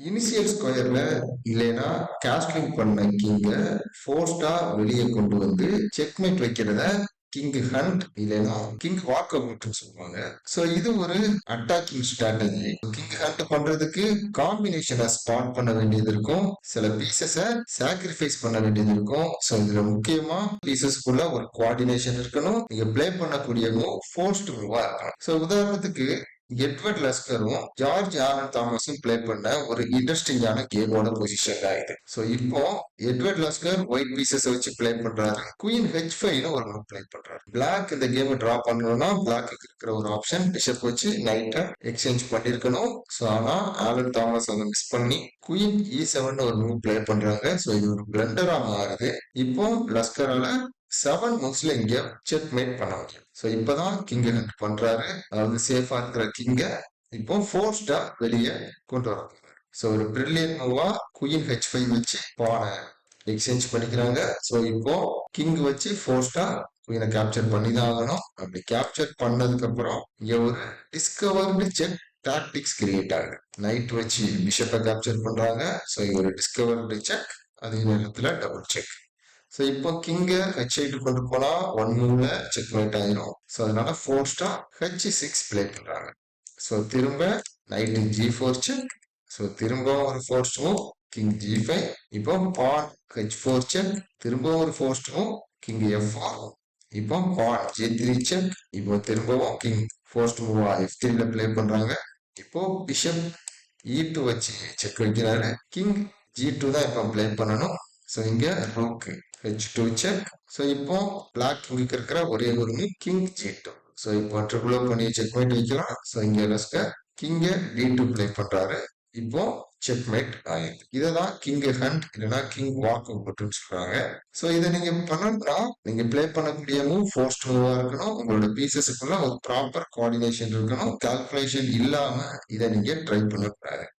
Initial ஸ்கொயர்ல இல்லைன்னா castling பண்ண கிங்க ஃபோர்ஸ்டா வெளியே கொண்டு வந்து செக்மேட் வைக்கிறத கிங் ஹண்ட் இல்லைன்னா கிங் வாக் அவுட் சொல்லுவாங்க. சோ இது ஒரு அட்டாக்கிங் ஸ்ட்ராட்டஜி. கிங் ஹண்ட் பண்றதுக்கு காம்பினேஷனை ஸ்பாட் பண்ண வேண்டியது இருக்கும், சில பீசஸ சாக்ரிஃபைஸ் பண்ண வேண்டியது இருக்கும். சோ இதுல முக்கியமா பீசஸ்க்குள்ள ஒரு கோஆர்டினேஷன் இருக்கணும். நீங்க பிளே பண்ணக்கூடிய மூவ் ஃபோர்ஸ்ட் மூவா இருக்கணும். சோ உதாரணத்துக்கு எட்வர்ட் லஸ்கரும் ஜார்ஜ் ஆலன் தாமஸும் பிளே பண்ண ஒரு இன்ட்ரெஸ்டிங்கான கேமோட பொசிஷன் தான் இது. சோ இப்போ எட்வர்ட் லஸ்கர் ஒயிட் பீசஸ் வச்சு பிளே பண்றாரு, குயின் H5ன்னு ஒரு மூவ் பிளே பண்றாரு. பிளாக் இந்த கேம் டிரா பண்ணணும்னா பிளாக்கு இருக்கிற ஒரு ஆப்ஷன் பிஷப் வச்சு நைட்டை எக்ஸ்சேஞ்ச் பண்ணிருக்கணும். சோ ஆனா ஆலன் தாமஸ் அதை மிஸ் பண்ணி குயின் E7 ஒரு மூவ் பிளே பண்றாங்க. சோ இது ஒரு பிளண்டரா மாறுது. இப்போ லஸ்கரால 7 மூவ்ஸ்ல இங்க செக் மேட் பண்ண முடியும். சோ இப்பதான் கிங் ஹண்ட் பண்றாரு, அதாவது சேஃபா இருக்கிற கிங்க இப்போ ஃபோர்ஸ்டா வெளியே கொண்டு வர போறாரு. சோ ஒரு பிரில்லியன்ட் மூவா குயின் H5 வச்சு பானை எக்ஸ்சேஞ்ச் பண்ணிக்கிறாங்க. சோ இப்போ கிங் வச்சு ஃபோர்ஸ்டா குயினை கேப்சர் பண்ணி தான் ஆகணும். அப்படி கேப்சர் பண்ணதுக்கு அப்புறம் இங்க ஒரு டிஸ்கவர்டு செக் டாக்டிக்ஸ் கிரியேட் ஆகுது. நைட் வச்சு பிஷப்பை கேப்சர் பண்றாங்க. சோ இங்க ஒரு டிஸ்கவர்டு செக், அதே நேரத்துல டபுள் செக். ஸோ இப்போ கிங்க H8 கொண்டு போனா 1 மூவ்ல செக் மேட் ஆயிரும். ஸோ அதனால ஃபோர்ஸ்டா H6 பிளே பண்றாங்க. ஸோ திரும்ப நைட் G4 செக். ஸோ திரும்ப ஒரு ஃபோர்ஸ்ட் மூவ் கிங் G5. இப்போ பான் H4 செக். திரும்ப ஒரு ஃபோர்ஸ்ட் மூவ் கிங் F4. இப்போ பான் G3 செக். இப்போ திரும்பவும் கிங் ஃபோர்ஸ்ட் மூவா F3ல பிளே பண்றாங்க. இப்போ பிஷப் E2 வச்சு செக் வைக்கிறாரு. கிங் G2 தான் இப்போ பிளே பண்ணணும். ஸோ இங்க ரூக் H2 செக். ஸோ இப்போ பிளாக் கிங்க்கு இருக்கிற ஒரே ஒரு மூவ் கிங் G2. ஸோ இப்போ ட்ரிபிள் அப் பண்ணி செக் மேட் வைக்கலாம். ஸோ இங்க லஸ்கர் கிங்க D2 பிளே பண்றாரு. இப்போ செக் மேட் ஆயிடுது. இததான் கிங் ஹண்ட் இல்லைன்னா கிங் வாக் அவுட்னு சொல்றாங்க. ஸோ இதை நீங்க பண்ணணும்னா நீங்க பிளே பண்ணக்கூடிய மூவ் ஃபோர்ஸ்ட் மூவா இருக்கணும். உங்களோட பீசஸுக்குள்ள ஒரு ப்ராப்பர் கோஆர்டினேஷன் இருக்கணும். கால்குலேஷன் இல்லாம இதை நீங்க ட்ரை பண்ணக்கூடாது.